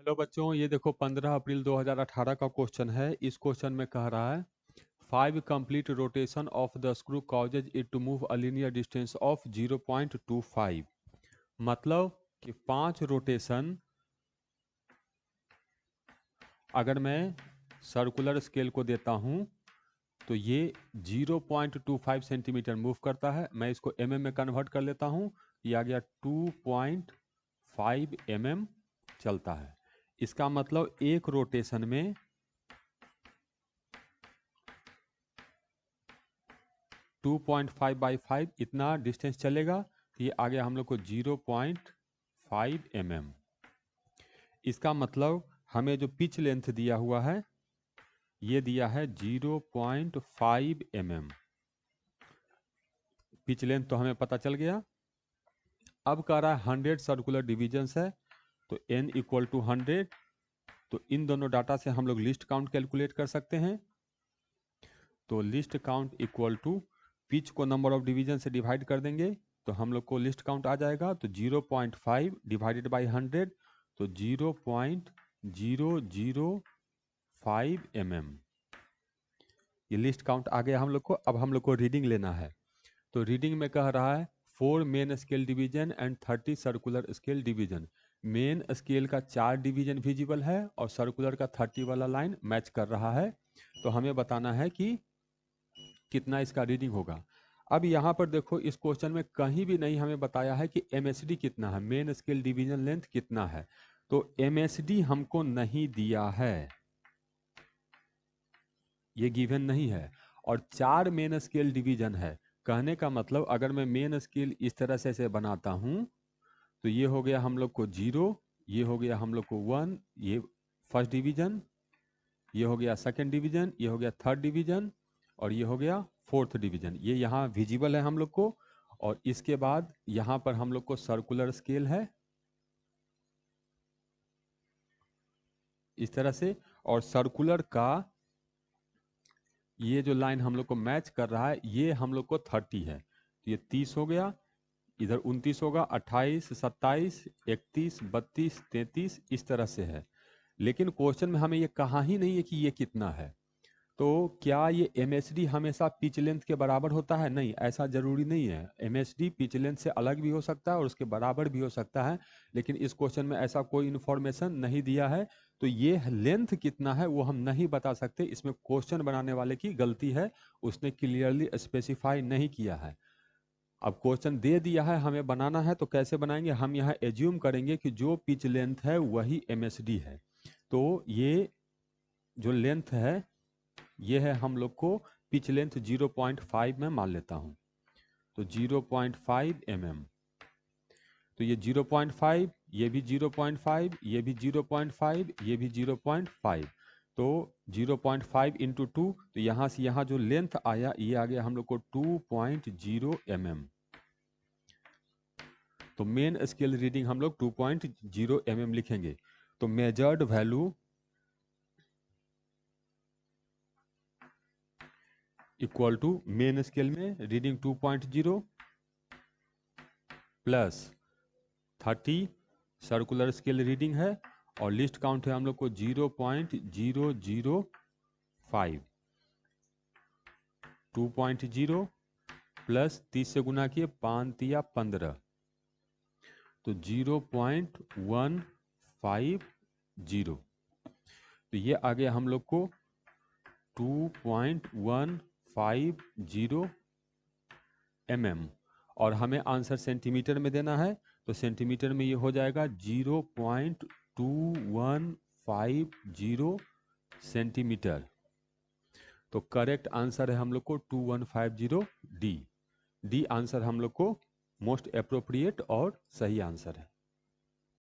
Hello बच्चों, ये देखो 15 अप्रैल 2018 का क्वेश्चन है। इस क्वेश्चन में कह रहा है 5 complete rotation of the screw causes it to move a linear distance of 0.25। मतलब कि 5 रोटेशन अगर मैं सर्कुलर स्केल को देता हूं तो ये 0.25 सेंटीमीटर मूव करता है। मैं इसको mm में कन्वर्ट कर लेता हूं, ये आ गया 2.5 mm चलता है। इसका मतलब एक रोटेशन में 2.5 बाई 5 इतना डिस्टेंस चलेगा। तो ये आ गया हम लोग को 0.5 mm। इसका मतलब हमें जो पिच लेंथ दिया हुआ है ये दिया है 0.5 mm। पिच लेंथ तो हमें पता चल गया। अब कह रहा है 100 सर्कुलर डिविजन्स है, तो n इक्वल टू 100। तो इन दोनों डाटा से हम लोग लिस्ट काउंट कैलकुलेट कर सकते हैं। तो least count equal to pitch को नंबर ऑफ डिवीजन से डिवाइड कर देंगे तो हम लोग को लिस्ट काउंट आ जाएगा। तो 0.5 डिवाइडेड बाई 100 तो 0.005 mm। ये लिस्ट काउंट आ गया हम लोग को। अब हम लोग को रीडिंग लेना है। तो रीडिंग में कह रहा है 4 main scale division and 30 circular scale division. Main scale का 4 डिवीजन विजिबल है और सर्कुलर का 30 वाला लाइन मैच कर रहा है। तो हमें बताना है कि कितना इसका रीडिंग होगा। अब यहाँ पर देखो, इस क्वेश्चन में कहीं भी नहीं हमें बताया है कि एमएसडी कितना है, मेन स्केल डिवीजन लेंथ कितना है। तो एमएसडी हमको नहीं दिया है, ये गिवन नहीं है। और 4 मेन स्केल डिवीजन है। कहने का मतलब अगर मैं मेन स्केल इस तरह से बनाता हूं तो ये हो गया हम लोग को 0, ये हो गया हम लोग को 1, ये फर्स्ट डिवीजन, ये हो गया सेकंड डिवीजन, ये हो गया थर्ड डिवीजन और ये हो गया फोर्थ डिवीजन। ये यहाँ विजिबल है हम लोग को। और इसके बाद यहाँ पर हम लोग को सर्कुलर स्केल है इस तरह से। और सर्कुलर का ये जो लाइन हम लोग को मैच कर रहा है ये हम लोग को 30 है। तो ये 30 हो गया, इधर 29 होगा, 28, 27, 31, 32, 33 इस तरह से है। लेकिन क्वेश्चन में हमें ये कहा ही नहीं है कि ये कितना है। तो क्या ये एमएसडी हमेशा पिच लेंथ के बराबर होता है? नहीं, ऐसा जरूरी नहीं है। एमएसडी पिच लेंथ से अलग भी हो सकता है और उसके बराबर भी हो सकता है। लेकिन इस क्वेश्चन में ऐसा कोई इन्फॉर्मेशन नहीं दिया है। तो ये लेंथ कितना है वो हम नहीं बता सकते। इसमें क्वेश्चन बनाने वाले की गलती है, उसने क्लियरली स्पेसिफाई नहीं किया है। अब क्वेश्चन दे दिया है, हमें बनाना है तो कैसे बनाएंगे? हम यहाँ एज्यूम करेंगे कि जो पिच लेंथ है वही एमएसडी है। तो ये जो लेंथ है ये है हम लोग को पिच लेंथ 0.5 में मान लेता हूं। तो 0.5 mm। तो ये 0.5, ये भी 0.5, ये भी 0.5, ये भी 0.5। तो 0.5 इंटू 2, तो यहां से यहां जो लेंथ आया ये आ गया हम लोग को 2.0 mm। तो मेन स्केल रीडिंग हम लोग 2.0 mm लिखेंगे। तो measured value equal to main scale में reading 2.0 plus 30 circular scale reading है और लिस्ट काउंट है हम लोग को 0.005। 2.0 प्लस 30 से गुना किए 5 या 15 तो 0.150। तो ये आ गया हम लोग को 2.150 mm। और हमें आंसर सेंटीमीटर में देना है तो सेंटीमीटर में ये हो जाएगा 0.2150 सेंटीमीटर। तो करेक्ट आंसर है हम लोग को 2150 डी। डी आंसर हम लोग को मोस्ट अप्रोप्रिएट और सही आंसर है।